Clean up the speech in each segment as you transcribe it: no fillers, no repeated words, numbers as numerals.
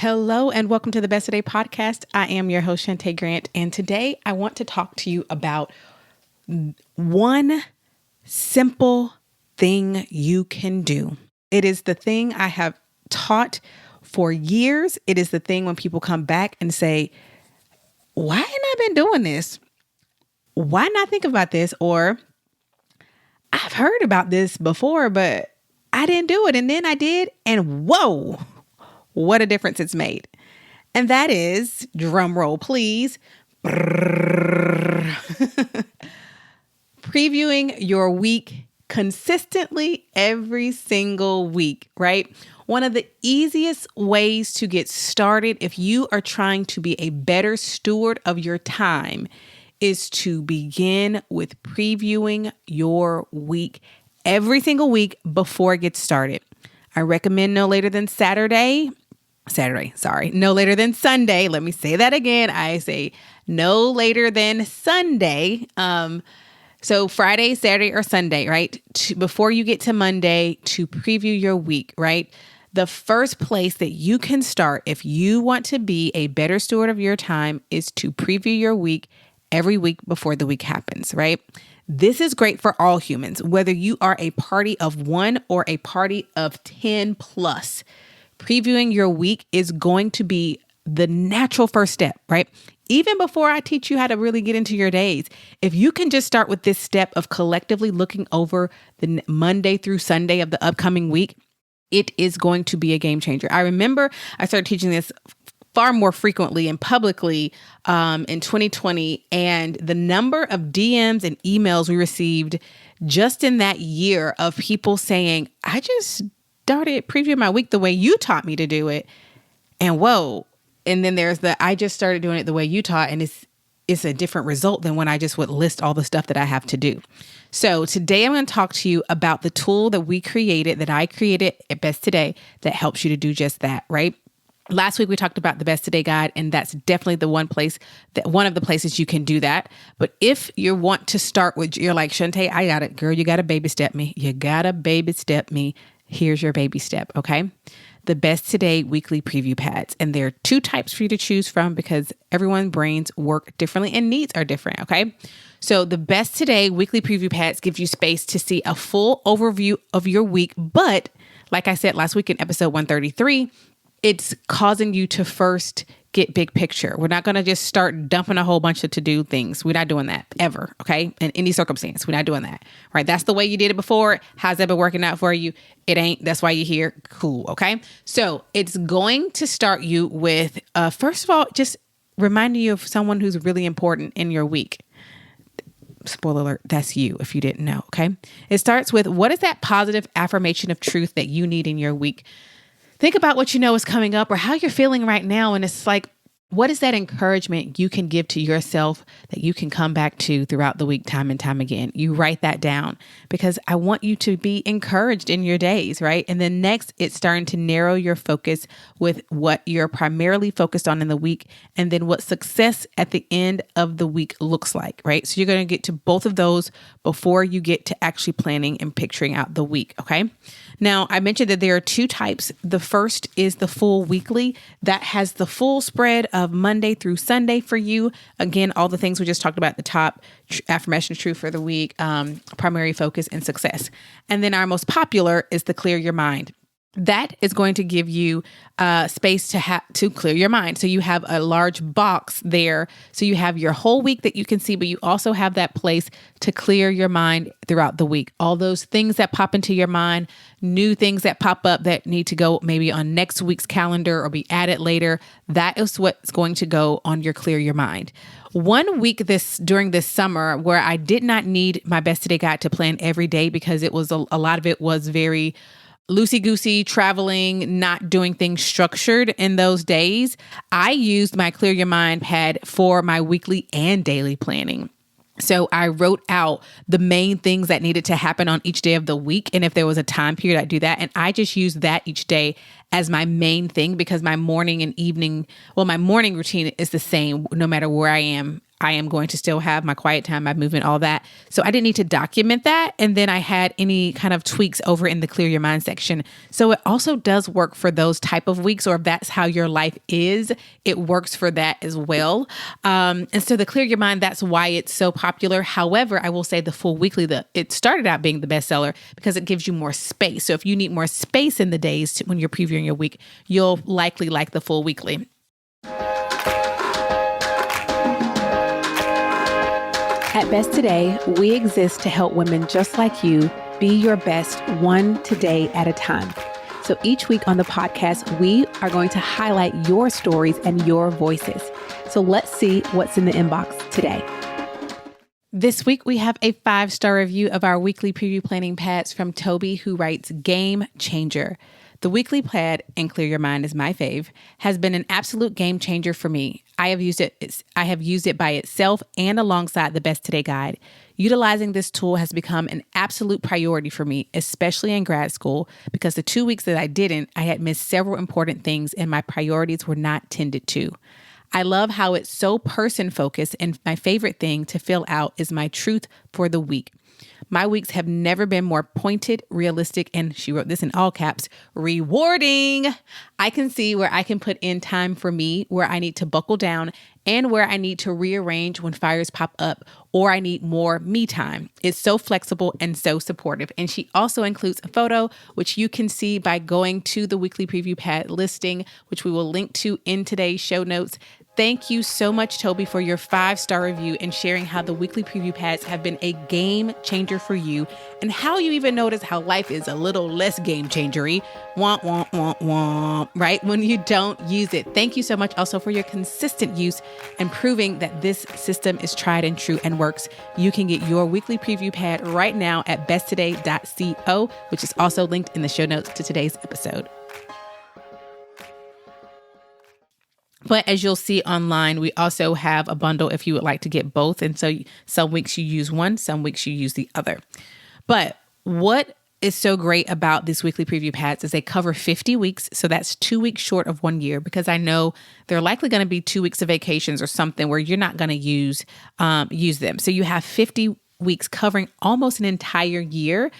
Hello and welcome to the Best Today podcast. I am your host, Shantae Grant, and today I want to talk to you about one simple thing you can do. It is the thing I have taught for years. It is the thing when people come back and say, why haven't I been doing this? Why not think about this? Or I've heard about this before, but I didn't do it. And then I did. And whoa, what a difference it's made. And that is, drum roll, please. Previewing your week consistently every single week, right? One of the easiest ways to get started if you are trying to be a better steward of your time is to begin with previewing your week every single week before it gets started. I recommend no later than no later than Sunday. Let me say that again. I say no later than Sunday. So Friday, Saturday, or Sunday, right? Before you get to Monday to preview your week, right? The first place that you can start if you want to be a better steward of your time is to preview your week every week before the week happens, right? This is great for all humans, whether you are a party of one or a party of 10 plus. Previewing your week is going to be the natural first step, right? Even before I teach you how to really get into your days, if you can just start with this step of collectively looking over the Monday through Sunday of the upcoming week, it is going to be a game changer. I remember I started teaching this far more frequently and publicly in 2020, and the number of DMs and emails we received just in that year of people saying, I just started previewing my week the way you taught me to do it. And whoa. And then there's I just started doing it the way you taught, and it's a different result than when I just would list all the stuff that I have to do. So today I'm going to talk to you about the tool that I created at Best Today that helps you to do just that, right? Last week we talked about the Best Today guide, and that's definitely one of the places you can do that. But if you want to start with, you're like, Shantae, I got it, girl. You got to baby step me. Here's your baby step. Okay. The Best Today weekly preview pads. And there are two types for you to choose from because everyone's brains work differently and needs are different. Okay. So the Best Today weekly preview pads give you space to see a full overview of your week. But like I said last week in episode 133, it's causing you to first get big picture. We're not going to just start dumping a whole bunch of to-do things. We're not doing that ever. Okay. In any circumstance, we're not doing that. Right. That's the way you did it before. How's that been working out for you? It ain't. That's why you're here. Cool. Okay. So it's going to start you with, first of all, just reminding you of someone who's really important in your week. Spoiler alert, that's you if you didn't know. Okay. It starts with, what is that positive affirmation of truth that you need in your week? Think about what you know is coming up or how you're feeling right now. And it's like, what is that encouragement you can give to yourself that you can come back to throughout the week, time and time again? You write that down because I want you to be encouraged in your days, right? And then next, it's starting to narrow your focus with what you're primarily focused on in the week and then what success at the end of the week looks like, right? So you're going to get to both of those before you get to actually planning and picturing out the week, okay? Now, I mentioned that there are two types. The first is the full weekly that has the full spread of Monday through Sunday for you. Again, all the things we just talked about at the top, affirmation of truth for the week, primary focus and success. And then our most popular is the clear your mind. That is going to give you space to clear your mind. So you have a large box there. So you have your whole week that you can see, but you also have that place to clear your mind throughout the week. All those things that pop into your mind, new things that pop up that need to go maybe on next week's calendar or be added later. That is what's going to go on your clear your mind. One week during this summer where I did not need my Best Today guide to plan every day because it was a lot of it was very loosey-goosey, traveling, not doing things structured in those days, I used my Clear Your Mind pad for my weekly and daily planning. So I wrote out the main things that needed to happen on each day of the week. And if there was a time period, I'd do that. And I just used that each day as my main thing because my morning and evening, my morning routine is the same no matter where I am. I am going to still have my quiet time, my movement, all that. So I didn't need to document that. And then I had any kind of tweaks over in the clear your mind section. So it also does work for those type of weeks, or if that's how your life is, it works for that as well. And so the clear your mind, that's why it's so popular. However, I will say the full weekly, it started out being the bestseller because it gives you more space. So if you need more space in the days when you're previewing your week, you'll likely like the full weekly. At Best Today, we exist to help women just like you be your best one today at a time. So each week on the podcast, we are going to highlight your stories and your voices. So let's see what's in the inbox today. This week, we have a 5-star review of our weekly preview planning pads from Toby, who writes, "Game changer. The weekly pad, and Clear Your Mind is my fave, has been an absolute game changer for me. I have used it by itself and alongside the Best Today guide. Utilizing this tool has become an absolute priority for me, especially in grad school, because the 2 weeks that I didn't, I had missed several important things and my priorities were not tended to. I love how it's so person-focused, and my favorite thing to fill out is my truth for the week. My weeks have never been more pointed, realistic, and she wrote this in all caps, rewarding. I can see where I can put in time for me, where I need to buckle down, and where I need to rearrange when fires pop up, or I need more me time. It's so flexible and so supportive." And she also includes a photo, which you can see by going to the weekly preview pad listing, which we will link to in today's show notes. Thank you so much, Toby, for your 5-star review and sharing how the weekly preview pads have been a game changer for you and how you even notice how life is a little less game changery. Womp, womp, womp, womp, right? When you don't use it. Thank you so much also for your consistent use and proving that this system is tried and true and works. You can get your weekly preview pad right now at besttoday.co, which is also linked in the show notes to today's episode. But as you'll see online, we also have a bundle if you would like to get both. And so some weeks you use one, some weeks you use the other. But what is so great about these weekly preview pads is they cover 50 weeks. So that's 2 weeks short of 1 year, because I know there are likely going to be 2 weeks of vacations or something where you're not going to use them. So you have 50 weeks covering almost an entire year.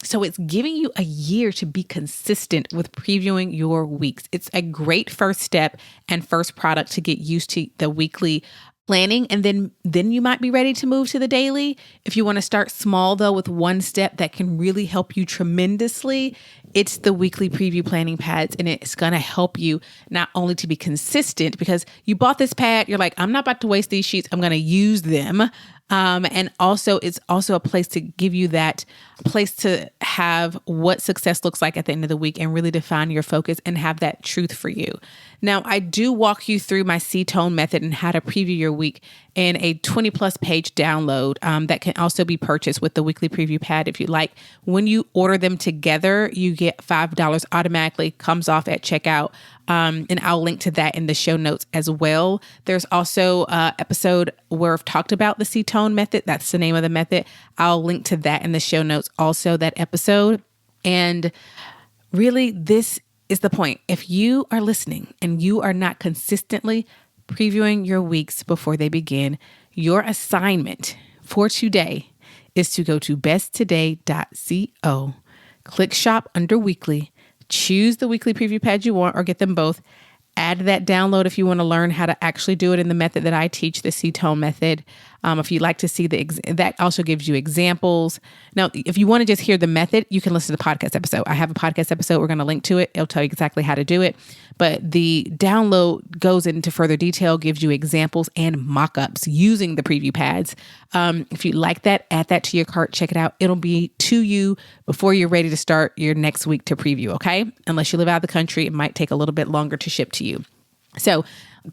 So it's giving you a year to be consistent with previewing your weeks. It's a great first step and first product to get used to the weekly planning. And then you might be ready to move to the daily. If you want to start small though, with one step that can really help you tremendously, it's the weekly preview planning pads. And it's going to help you not only to be consistent, because you bought this pad, you're like, I'm not about to waste these sheets, I'm going to use them. And also it's also a place to give you that place to have what success looks like at the end of the week and really define your focus and have that truth for you. Now, I do walk you through my C-tone method and how to preview your week in a 20+ page download that can also be purchased with the weekly preview pad if you like. When you order them together, you get $5 automatically, comes off at checkout. And I'll link to that in the show notes as well. There's also an episode where I've talked about the C-tone method. That's the name of the method. I'll link to that in the show notes also, that episode. And really, this is the point. If you are listening and you are not consistently previewing your weeks before they begin, your assignment for today is to go to besttoday.co, click shop under weekly, choose the weekly preview pad you want or get them both. Add that download if you want to learn how to actually do it in the method that I teach, the C-tone method. If you'd like to see that also gives you examples. Now, if you want to just hear the method, you can listen to the podcast episode. I have a podcast episode. We're going to link to it. It'll tell you exactly how to do it. But the download goes into further detail, gives you examples and mock-ups using the preview pads. If you like that, add that to your cart. Check it out. It'll be to you before you're ready to start your next week to preview, okay? Unless you live out of the country, it might take a little bit longer to ship to you. So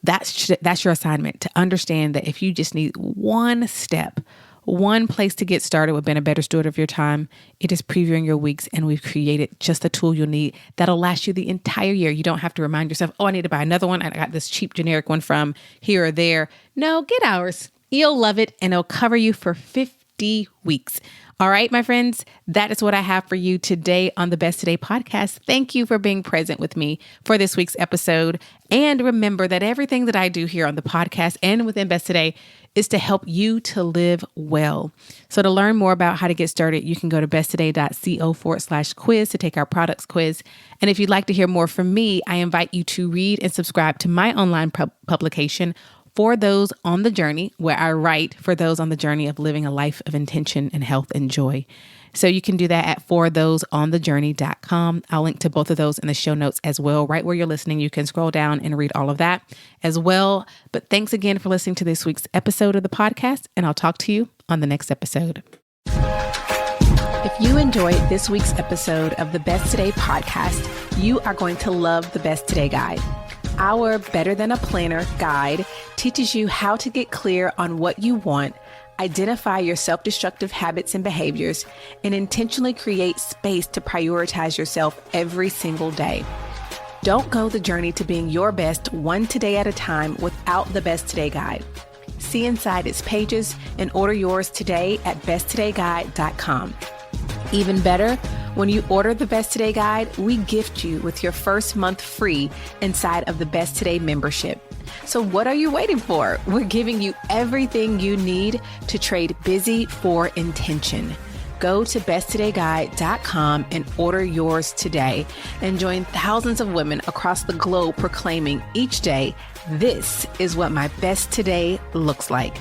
that's your assignment, to understand that if you just need one step, one place to get started with being a better steward of your time, it is previewing your weeks. And we've created just the tool you'll need that'll last you the entire year. You don't have to remind yourself, oh, I need to buy another one. I got this cheap generic one from here or there. No, get ours. You'll love it. And it'll cover you for 50 50 weeks. All right, my friends, that is what I have for you today on the Best Today podcast. Thank you for being present with me for this week's episode. And remember that everything that I do here on the podcast and within Best Today is to help you to live well. So to learn more about how to get started, you can go to besttoday.co/quiz to take our products quiz. And if you'd like to hear more from me, I invite you to read and subscribe to my online publication, For Those on the Journey, where I write for those on the journey of living a life of intention and health and joy. So you can do that at forthoseonthejourney.com. I'll link to both of those in the show notes as well. Right where you're listening, you can scroll down and read all of that as well. But thanks again for listening to this week's episode of the podcast, and I'll talk to you on the next episode. If you enjoyed this week's episode of the Best Today podcast, you are going to love the Best Today guide. Our Better Than a Planner guide teaches you how to get clear on what you want, identify your self-destructive habits and behaviors, and intentionally create space to prioritize yourself every single day. Don't go the journey to being your best one today at a time without the Best Today guide. See inside its pages and order yours today at besttodayguide.com. Even better, when you order the Best Today guide, we gift you with your first month free inside of the Best Today membership. So what are you waiting for? We're giving you everything you need to trade busy for intention. Go to besttodayguide.com and order yours today and join thousands of women across the globe proclaiming each day, this is what my best today looks like.